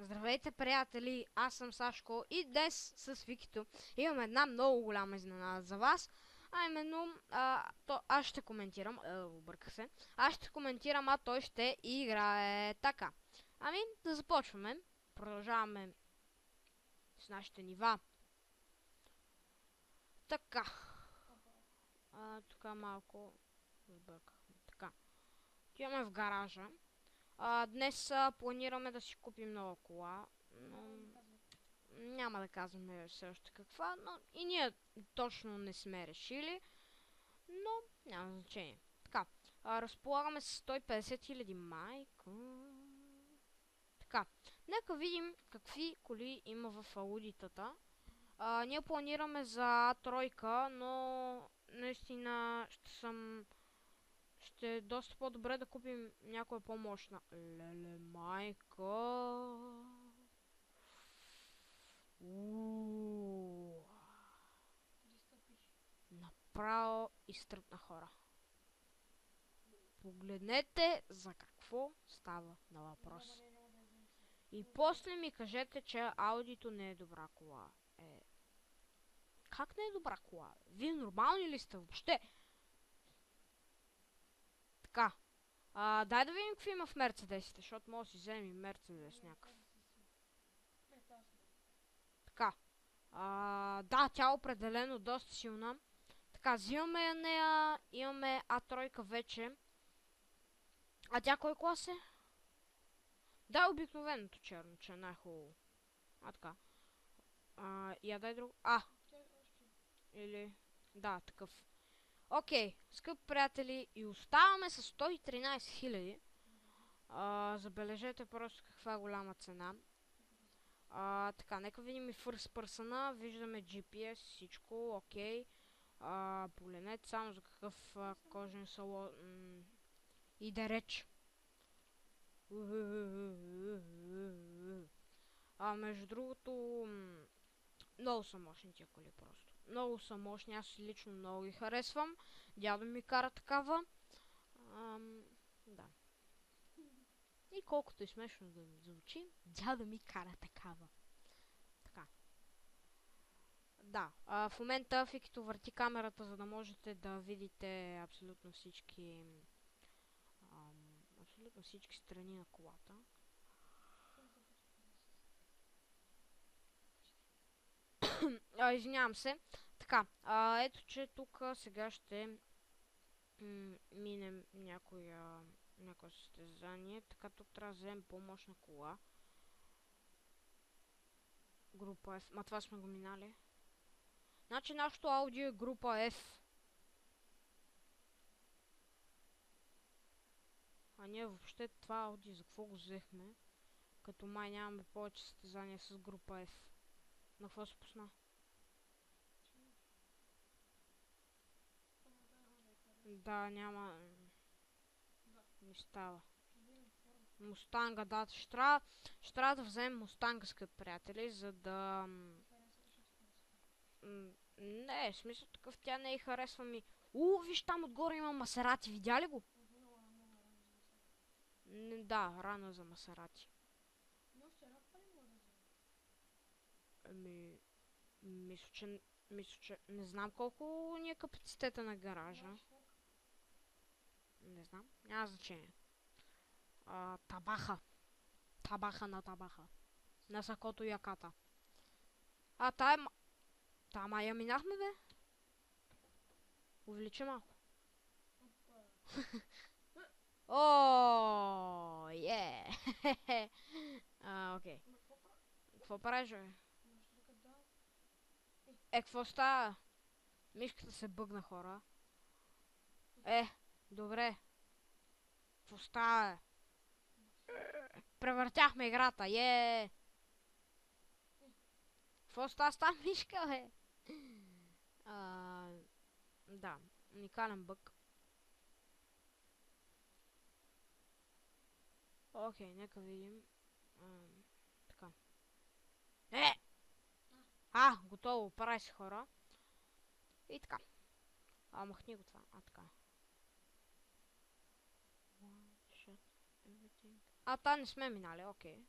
Здравейте, приятели! Аз съм Сашко и днес с Викито имам една много голяма изненада за вас. А именно, аз ще коментирам, обърках се, аз ще коментирам, а той ще играе така. Ами, да започваме. Продължаваме с нашите нива. Така. Тук малко сбъркахме. Така. Отиваме в гаража. Днес планираме да си купим нова кола, но няма да казваме все още каква, но и ние точно не сме решили, но няма значение. Така, разполагаме с 150 000 майка. Така, нека видим какви коли има в аудитата. Ние планираме за тройка, но наистина ще е доста по-добре да купим някоя по-мощна. Леле, майка. Направо изтръпна, хора. Погледнете за какво става на въпрос. И после ми кажете, че аудито не е добра кола. Как не е добра кола? Вие нормални ли сте въобще? Така. Дай да видим какво има в мерцедесите, защото може да си вземем и мерцедес някакъв. Така. Да, тя е определено доста силна. Така, взимаме я нея, имаме А3 вече. А тя кой клас е? Да, обикновеното черно, че е най-хубаво. Така. Я дай друг. Или... Да, такъв. Окей, скъпи приятели, и оставаме с 113 000. Забележете просто каква е голяма цена. Така, нека видим и first person. Виждаме GPS, всичко, окей. Погледнете само за какъв кожен салон и да реч. Между другото, много са мощни тия коли просто. Много са мощни, аз лично много ги харесвам. Дядо ми кара такава. Да. И колкото и смешно да звучи, дядо ми кара такава. Така. Да, в момента Фикито върти камерата, за да можете да видите абсолютно всички страни на колата. Извинявам се. Така, ето че тук сега ще минем някое състезание. Така, тук трябва да вземем по-мощна кола. Група F. Ма това сме го минали. Значи нашото аудио е група F. Ние въобще това аудио за какво го взехме? Като май нямаме повече състезания с група F. На какво се пусна? Да, няма... Не става. Мустанга, да. Ще трябва да вземем Мустанга, скъпи приятели, за да... Не, в смисъл такъв, тя не харесва ми. Виж там отгоре има Масерати, видя ли го? Да, рано за Масерати. Мисля, че не знам колко ни е капацитета на гаража. Не знам, няма значение. Табаха. Табаха на табаха. На Сакото Яката. Та я минахме, бе. Увеличи малко. Е. Окей. Какво правиш, бе? Какво става? Мишката се бъгна, хора. Добре. Какво става? Превъртяхме играта, Какво става с тази мишка, бе? Да, уникален бъг. Окей, нека видим. Така. Готово, прави се, хора. И така. Махни го това. Така. Та не сме минали, окей.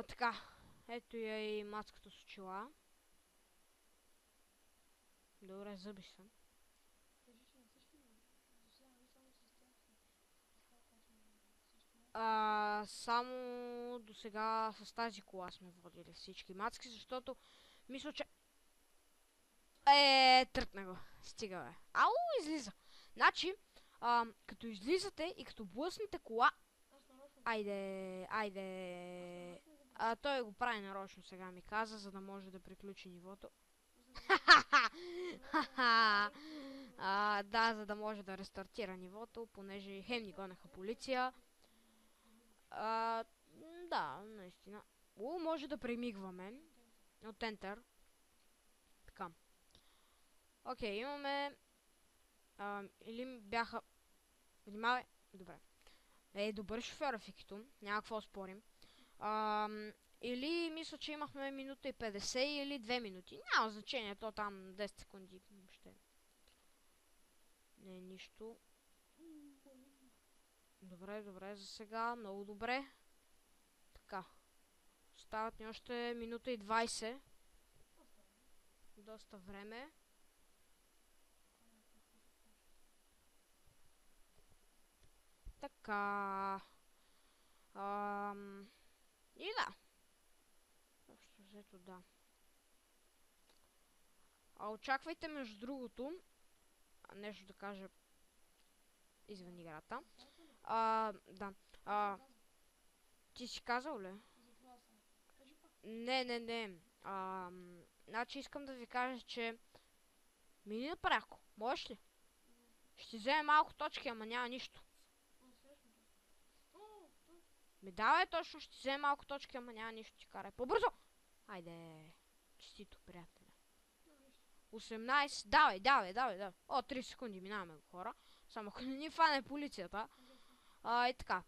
Така. Ето я и мацката с очила. Добре, зъби са. Само до сега с тази кола сме водили всички мацки, защото мисля, че... Тръкна го. Стига, бе. Ау, излиза. Значи, като излизате и като блъснете кола... Айде. Той го прави нарочно сега, ми каза, за да може да приключи нивото. Да, за да може да рестартира нивото, понеже хем ни гонаха полиция. Да, наистина. Може да премигваме. От Enter. Така. Окей, имаме... Или бяха... Внимавай. Добре. Добър шофьор, Фикито. Няма какво спорим. Или мисля, че имахме минута и 50 или 2 минути. Няма значение, то там 10 секунди ще. Не е нищо. Добре, за сега. Много добре. Така. Остават ни още минута и 20. Доста време. Така. И да. Общо взето да. Очаквайте между другото нещо да кажа извън играта. Да. Ти си казал ли? Не. Значи искам да ви кажа, че мини напряко. Можеш ли? Ще вземе малко точки, ама няма нищо. Ми давай точно, ще вземе малко точки, ама няма нищо, ти карай. По-бързо! Айде. Честито, приятеля. 18. Давай. 30 секунди минаваме го, хора. Само ако не ни фане полицията. И така.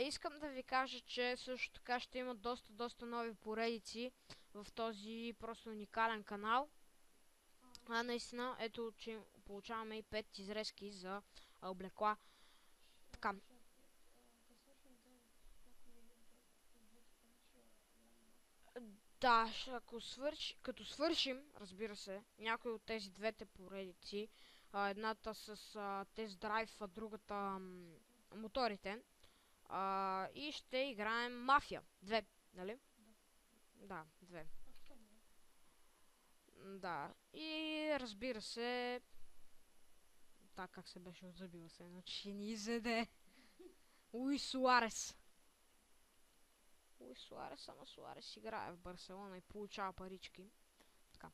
Искам да ви кажа, че също така ще има доста нови поредици в този просто уникален канал. Наистина, ето, че получаваме и 5 изрезки за облекла. Така. Да, като свършим, разбира се, някой от тези двете поредици, едната с тест драйв, а другата моторите, и ще играем Мафия 2, нали? Да, 2. Да, и разбира се, так как се беше отзъбила се, значи ни изеде Луис Суарес. Ама Суарес играе в Барселона и получава парички. Така.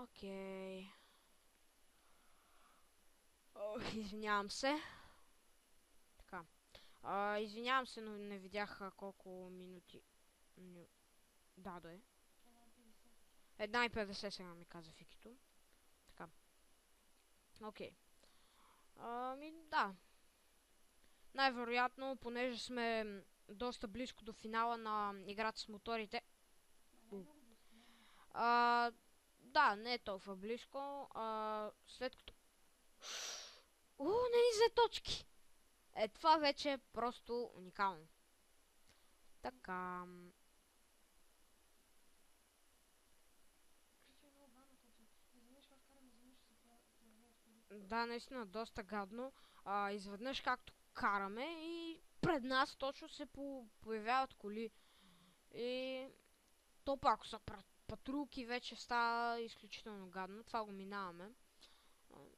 Окей. Извинявам се. Така. Извинявам се, но не видях колко минути. Да, да е. 1:50 сега ми каза Фикито. Така. Окей. Да. Най-вероятно, понеже сме доста близко до финала на играта с моторите. Да, не е толкова близко. След като... не ни взе точки! Това вече е просто уникално. Така... Да, наистина, доста гадно. Изведнъж както караме и пред нас точно се появяват коли. И то пак, ако са патрулки, вече става изключително гадно. Това го минаваме.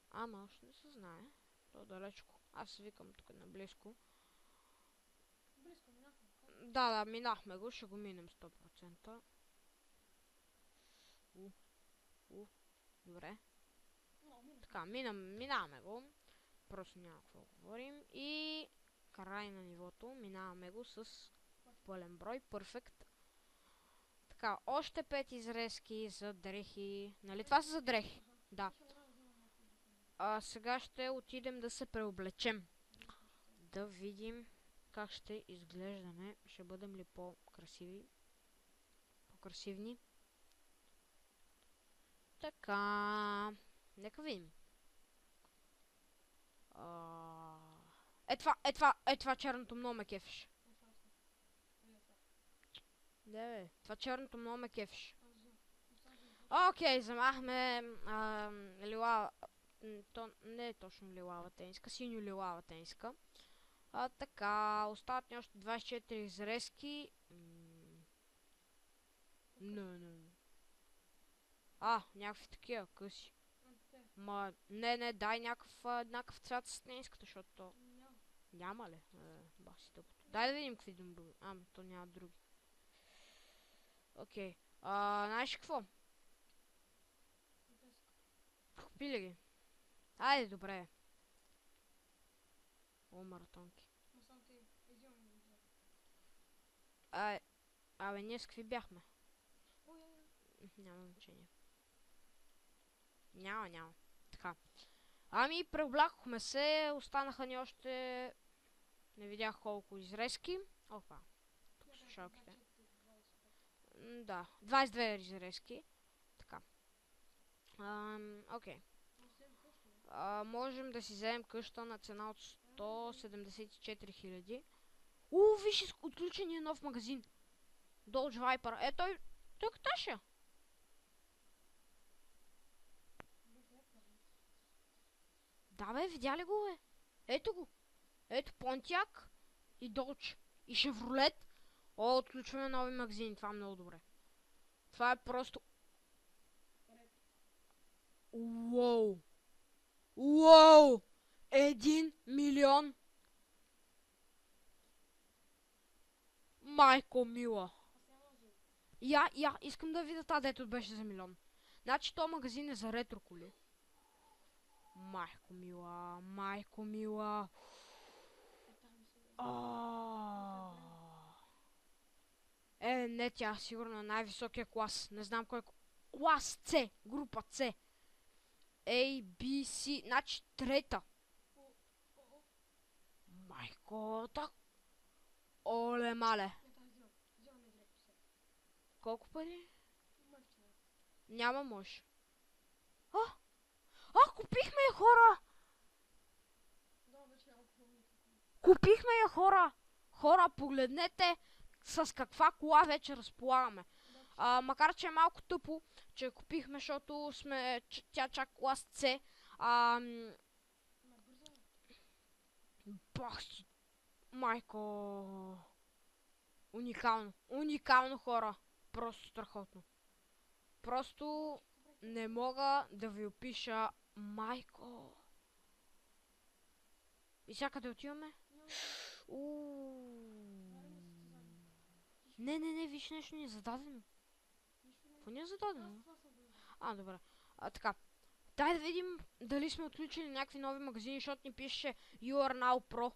Ама още не се знае. То далечко. Аз викам тук наблизко. Близко минахме. Да, минахме го. Ще го минем 100%. Добре. Така, минаваме го. Просто няма какво говорим. И край на нивото. Минаваме го с пълен брой. Перфект. Така, още 5 изрезки за дрехи. Нали това са за дрехи? Да. Сега ще отидем да се преоблечем. Да видим как ще изглеждаме. Ще бъдем ли по-красиви? По-красивни? Така. Нека видим. Е това черното много ме кефиш. Не бе, това черното много ме кефиш. Окей, вземахме лила... То не е точно лилава тениска, синьо-лилава тениска. Така, остават ни още 24 изрезки. Не. Някакви такива, къси. Не, дай някакъв цвят с тениската, защото то... Няма ли? Баси тъпото. Дай да видим какви други. То няма други. Окей. Знаеш какво? Купи ли ги? Айде, добре. Маратонки. Абе, ние с какви бяхме? Няма значение. Няма. Така. Преоблякохме се, останаха ни още... Не видях колко изрезки. Опа. Тук са шалките. Да, 22 изрезки. Така. Окей. Можем да си вземем къща на цена от 174 000. Виж, отключения нов магазин. Dodge Viper. Той каташе. Да бе, видя ли го бе? Ето го. Ето Pontiac и Dodge и Chevrolet. Отключваме нови магазини. Това е много добре. Това е просто... Уоу! 1 милион! Майко мила! Искам да видя тази, дето беше за милион. Значи този магазин е за ретро коли. Майко мила! Не, тя сигурно е най-високия клас. Не знам кой... Клас С! Група С! A, B, C... Значи трета. Майко, так... Оле, мале. Колко пари? Няма може. Купихме я, хора! Купихме я, хора! Хора, погледнете с каква кола вече разполагаме. Макар че е малко тъпо, че купихме, защото тя чак клас С. Бах си, майко. Уникално, хора. Просто страхотно. Просто не мога да ви опиша, майко. И сега къде отиваме? Не, виж, нещо ни е зададено. Какво ни е зададено? Добре. Така. Дай да видим дали сме отключили някакви нови магазини, защото ни пише You are now pro.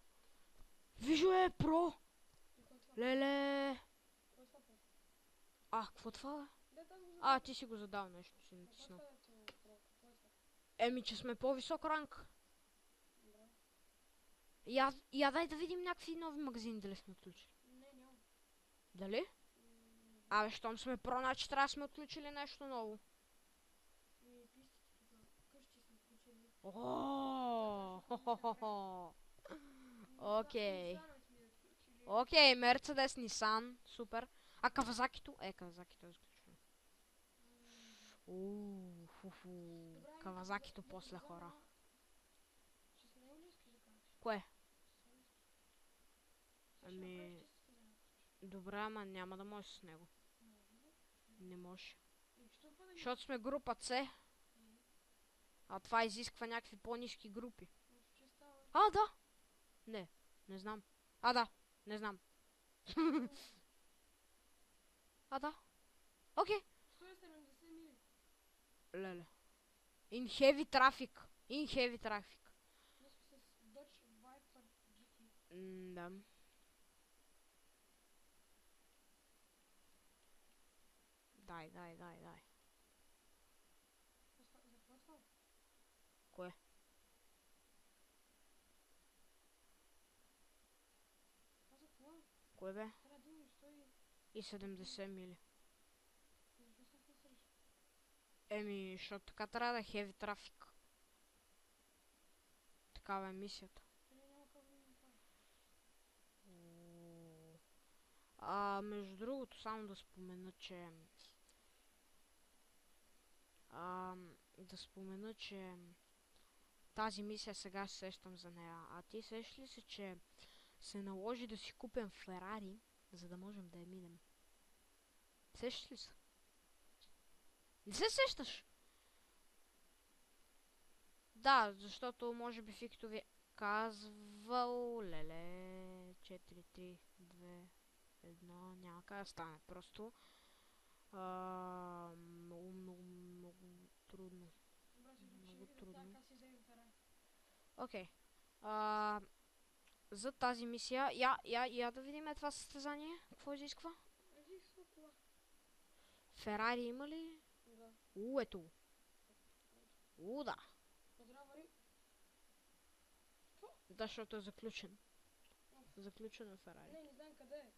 Вижу е про! Леле! Какво това е? Ти си го задал нещо, си натиснал. Че сме по-висок ранг. Я дай да видим някакви нови магазини, дали сме отключили. Дали? Щом сме про, значи трябва да сме отключили нещо ново. Окей. Окей, Мерцедес, Нисан, супер. Кавазакито? Кавазакито е изключено. Кавазакито после, хора. Кое? Добре, ама няма да може с него. Не може. Защото сме група С. Това изисква някакви по-низки групи. Да! Не знам. Да, не знам. Да. Окей. 170 мили. Леле. In heavy traffic. Да. Дай. Кое? Кое бе? И 70 мили. Защото така трябва да е heavy traffic. Такава е мисията. Между другото, само да спомена, че... да спомена, че... Тази мисия сега се сещам за нея. А ти сещаш ли се, че се наложи да си купим Ферари, за да можем да я минем? Сещаш ли се? Не се сещаш? Да, защото може би Фикто ви е казвал... Леле... 4, 3, 2, 1... Няма как да стане. Просто... много трудно. Много трудно. Окей. За тази мисия... Я да видим това състезание. Какво изисква? Ферари има ли? Да. Ето. Да. Да, защото е заключен. Заключен е Ферари. Не знам къде е.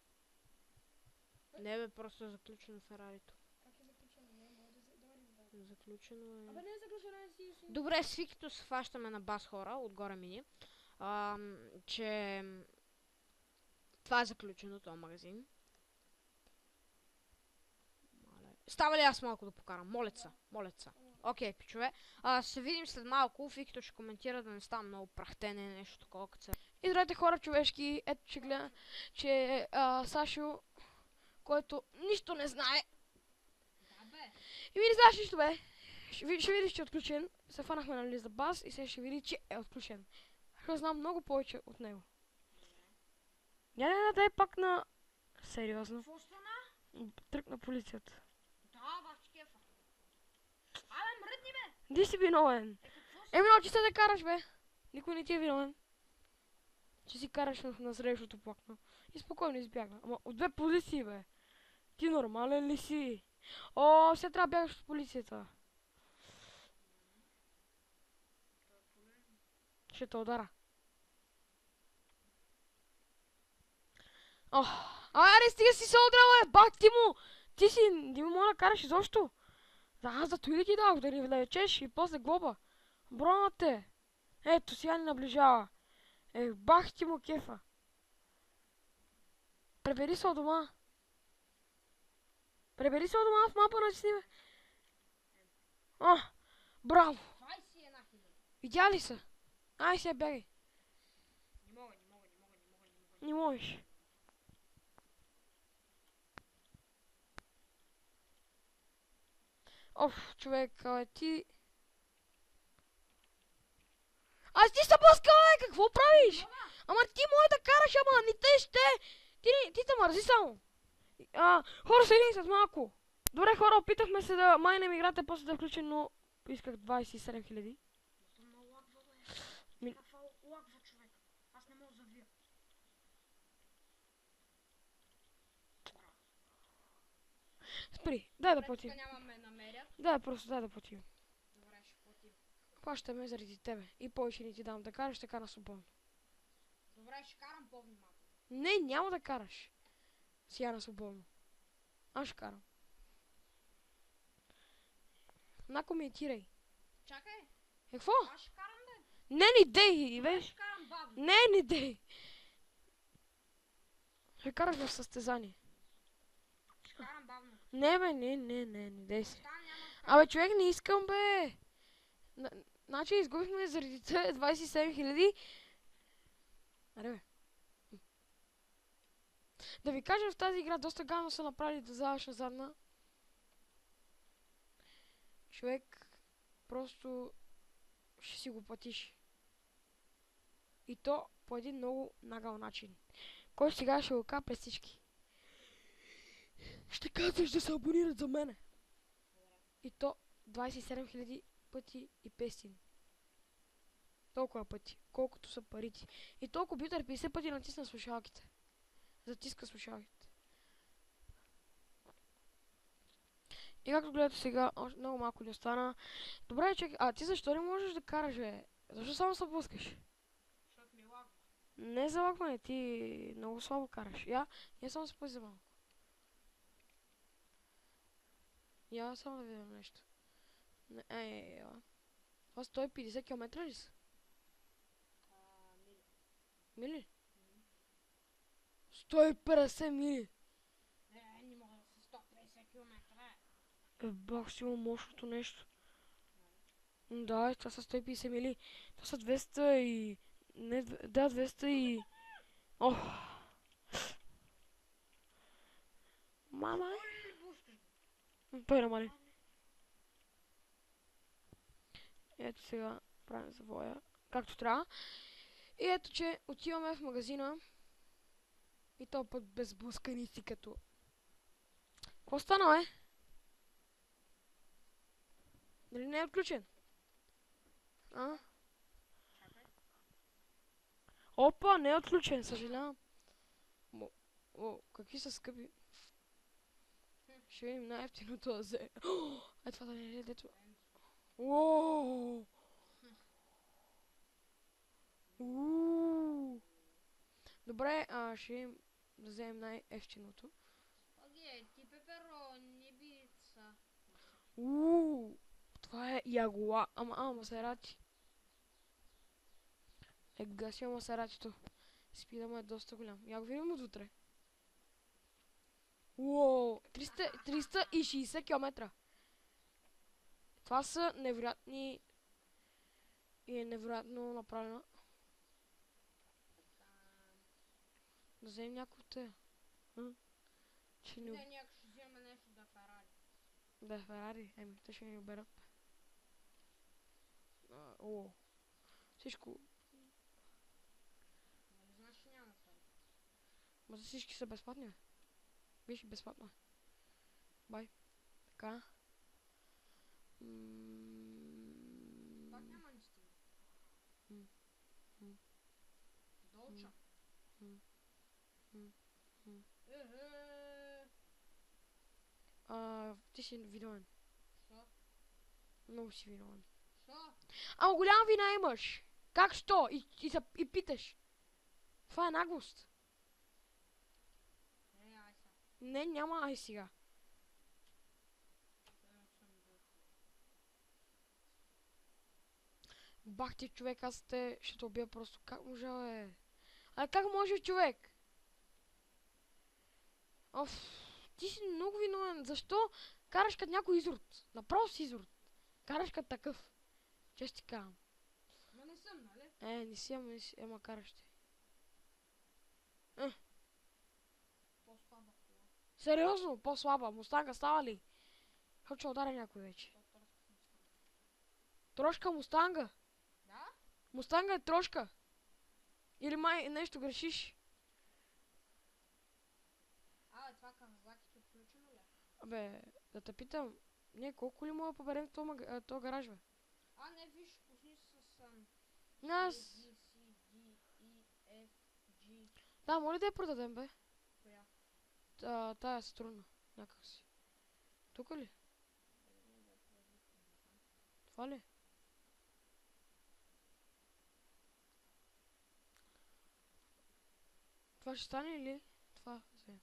Не бе, просто е заключено Ферарито. Как е заключено? Не, може да знам. Заключено е... Абе не е заключено, е си... Добре, с Фикито се фащаме на бас хора, отгоре мини. Че... Това е заключено, този магазин. Става ли аз малко да покарам? Молеца. Окей, пичове. Ще видим след малко. Фикито ще коментира да не става много прахтене, нещо такова като се... И здравейте хора човешки, ето че гледа, че Сашо, който нищо не знае. Да бе. И ви не знаеш нищо бе. Ще видиш, че е отключен. Се фанахме нали за бас и сега ще види, че е отключен. Ще знам много повече от него. Не, дай пак на... Сериозно. Какво стана? Трък на полицията. Да, баш кефа. Абе, мръдни бе! Ди си виновен. Много че да караш бе. Никой не ти е виновен. Че си караш на срещното плакно. И спокойно избяга. Ама от две позиции бе. Ти нормален ли си? О, сега трябва да бягаш от полицията. Ще те удара. Аре, стига си се удрала, бах ти му! Ти си, не му мога да караш изобщо. Аз за той да ти дадох, да ни влечеш и после глоба. Броня те. Ето, сега ни наближава. Бах ти му кефа. Пребери се от дома. Пребери се от дома в мапа на сниме. Браво. Видя ли се? Ай сега бягай. Не можеш. Човек, ти... Аз ти се блъска, бе, какво правиш? Ама ти може да караш, ама не те ще. Ти те мързи само. Хора, седим след малко. Добре, хора, опитахме се да майнем играта, после да включим, но исках 27 000. Каква лагва, човек? Аз не мога да завия. Спри, дай да платим. Нямаме намерят. Да, просто дай да платим. Добре, ще платим. Плащаме заради тебе. И повече не ти дам да караш, така на свободно. Добре, ще карам по-внимателно. Не, няма да караш. Сега на свободно. Аз ще карам. Накоментирай. Чакай. Какво? Аз ще карам, бе. Не дей, бе. Ще карам бавно. Не дей. Ще караш в състезание. Ще карам бавно. Не бе, не дей се. Там няма... Абе, човек, не искам бе. Значи изгубихме заради 27 000. Аре бе. Да ви кажа, в тази игра доста гадно са направили да заваш на задна. Човек, просто ще си го платиш. И то по един много нагъл начин. Кой сега ще го кажа през всички. Ще казваш да се абонират за мене. И то 27 000 пъти и 500. Толкова пъти, колкото са парите. И то компютър 50 пъти натисна слушалките. Затиска слушалките. И както гледате сега, много малко ли остана. Добре, чакай, ти защо не можеш да караш, бе? Защо само се пускаш? Защото ми лагва. Не за лагване, ти много слабо караш. Я само се пуси за малко. Я само да видя нещо. Това 150 км ли са? Мили. Мили? 150 мили. Бах си има мощното нещо. Да, това са 150 мили. Това са 200 и... Не, да, 200 и... Ох! Мама! Той намали. Ето сега правим завоя. Както трябва. И ето, че отиваме в магазина. И то път без блъсканици като... Какво стана, бе? Дали не е отключен? А? Опа, не е отключен, съжалявам. О, какви са скъпи. Ще видим най-ефтиното да взе. Е, това да не е дето. Уоу! Добре, ще видим да вземем най-ефтиното. Спагети, пеперони, пица. Това е ягуа. Масерати. Гасия масератито. Спида му е доста голям. Я го видим отвътре. Уоу! 360 км. Това са невероятни... И е невероятно направено. Да вземем някой от те. Че Не, някак ще вземе нещо да Ферари. Да, Ферари. Еми, те ще ни оберат. О. Всичко. Нали знаеш, че няма пари? Ма за всички са безплатни, бе. Виж, безплатно е. Бай. Така. Пак няма ни стига. Долча. Ти си виновен. Що? Много си виновен. Що? Ама голяма вина имаш. Как що? И питаш. Това е наглост. Ай са. Не, няма ай сега. Бах ти, човек, аз те ще те убия просто. Как може, бе? Как може, човек? Ти си много виновен. Защо караш като някой изрод? Направо си изрод. Караш като такъв. Че ще ти казвам. Ма не съм, нали? Не си, ама караш ти. По-слаба кола. Сериозно, по-слаба. Мустанга става ли? Защото ще ударя някой вече. Трошка Мустанга? Да? Мустанга е трошка. Или май нещо грешиш? Това Кавазакито включено ли? Абе, да те питам. Не, колко ли мога да поберем в този гараж, бе? Не, виж, пусни с Аз... A, B, C, D, E, F, G. Да, моля да я продадем, бе. Коя? Тая е струнна. Някак си. Тука ли? Това ли? Това ще стане ли? Това вземем.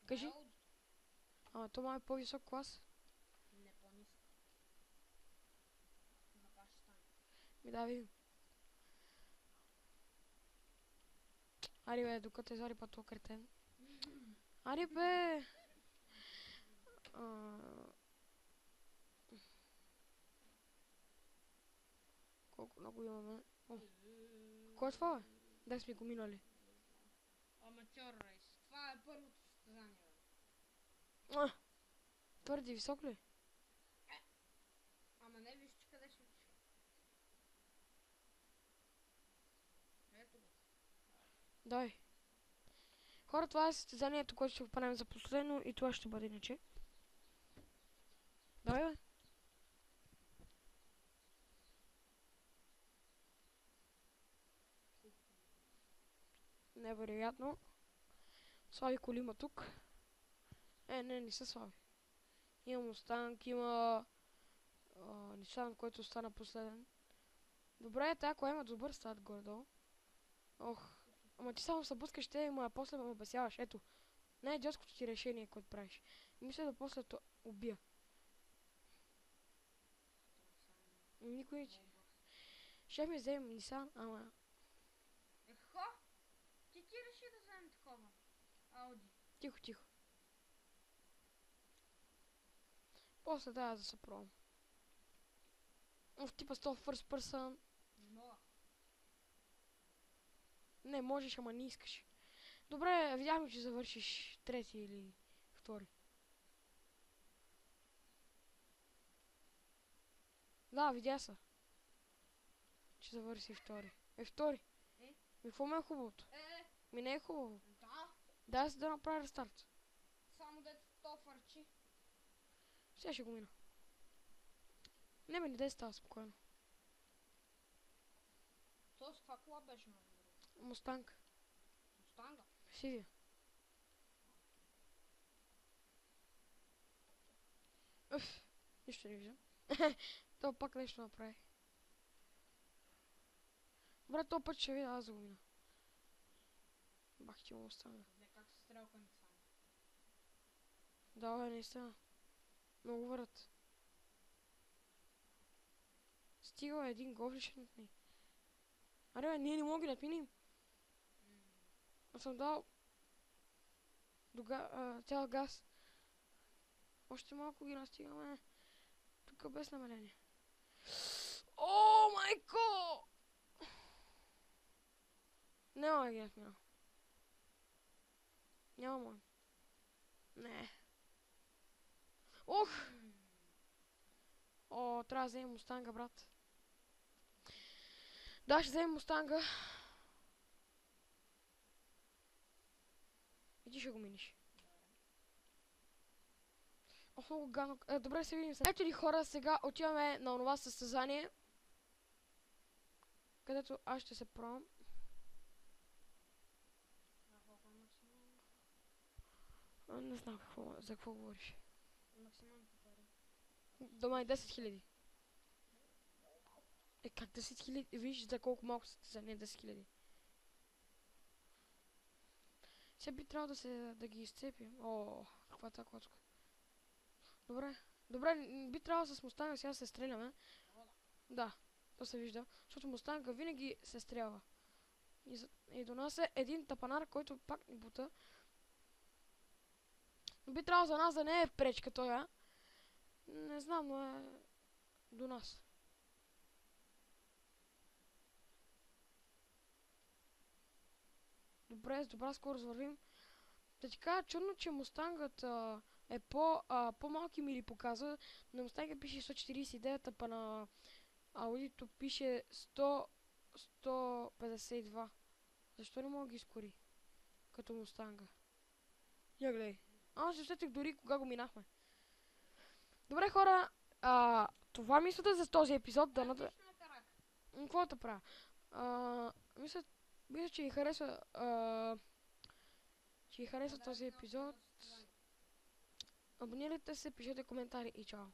Кажи. То май е по-висок клас. Не, по-ниска. На това ще стане. Да видим. Ари бе, докато е зари па то кретен. Ари бе! Колко много имаме. Кой е това, бе? Дай сме го минали. Аматьор рейс. Това е първото състезание, бе. Твърди висок ли? Ама не, виж, че къде ще отиша. Ето го. Дай. Хора, това е състезанието, което ще го правим за последно и това ще бъде иначе. Давай, бе. Невероятно. Слави коли има тук. Не са слави. Има Мустанг, има Нисан, който стана последен. Добре, тая кола има добър старт горе-долу. Ама ти само се блъскаш те, ама после ме обесяваш. Ето. Най-идиотското ти решение, което правиш. Мисля да после то убия. Никой не че. Ще ми вземем Нисан, ама... Ти реши да вземем такова. Ауди. Тихо. После да се пробвам. В типа 100 first person. Не мога. Не, можеш, ама не искаш. Добре, видяхме, че завършиш трети или втори. Да, видя се. Че завърши втори. Втори. Е? Какво ме е хубавото? Ми не е хубаво. Да. Дай се да направя рестарт. Само дето то фърчи. Сега ще го мина. Не бе, не дай става спокойно. То с каква кола беше между другото? Мустанг. Мустанга. Сивия. Уф, нищо не виждам. То пак нещо направи. Добре, то път ще видя, аз да го мина. Бах ти му Мустанга. Гледай как се стрелканите само. Да, бе, наистина. Много върят. Стига един гол ще натни. Аре, бе, ние не мога да надминем. Аз съм дал цял газ. Още малко ги настигаме. Тук без намаление. О, майко! Няма да ги надмина. Няма. Не. Ох! О, трябва да вземем Мустанга, брат. Да, ще вземем Мустанга. И ти ще го миниш. Ох, много гадно. Добре, се видим. Ето ли хора, сега отиваме на онова състезание, където аз ще се пробвам. Не знам за какво говориш. Максималните пари. Дома е 10 000. Как 10 000? Виж за колко малко състезание 10 000. Сега би трябвало да ги изцепим. О, каква тази коцка. Добре, би трябвало с Мустанга сега се стреляме. Да, то се вижда. Защото Мустанга винаги се стрелва. И до нас е един тапанар, който пак ни бута. Но би трябвало за нас да не е пречка той, а? Не знам, но е до нас. Добре, с добра скорост вървим. Да ти кажа, чудно, че Мустангът е по-малки мили показва. На Мустанга пише 149, а па на Аудито пише 152. Защо не мога да ги изкори? Като Мустанга. Я гледай. Аз се сетих дори кога го минахме. Добре, хора, това мислята за този епизод. Какво да правя? Мисля, че ви харесва този епизод. Абонирайте се, пишете коментари и чао.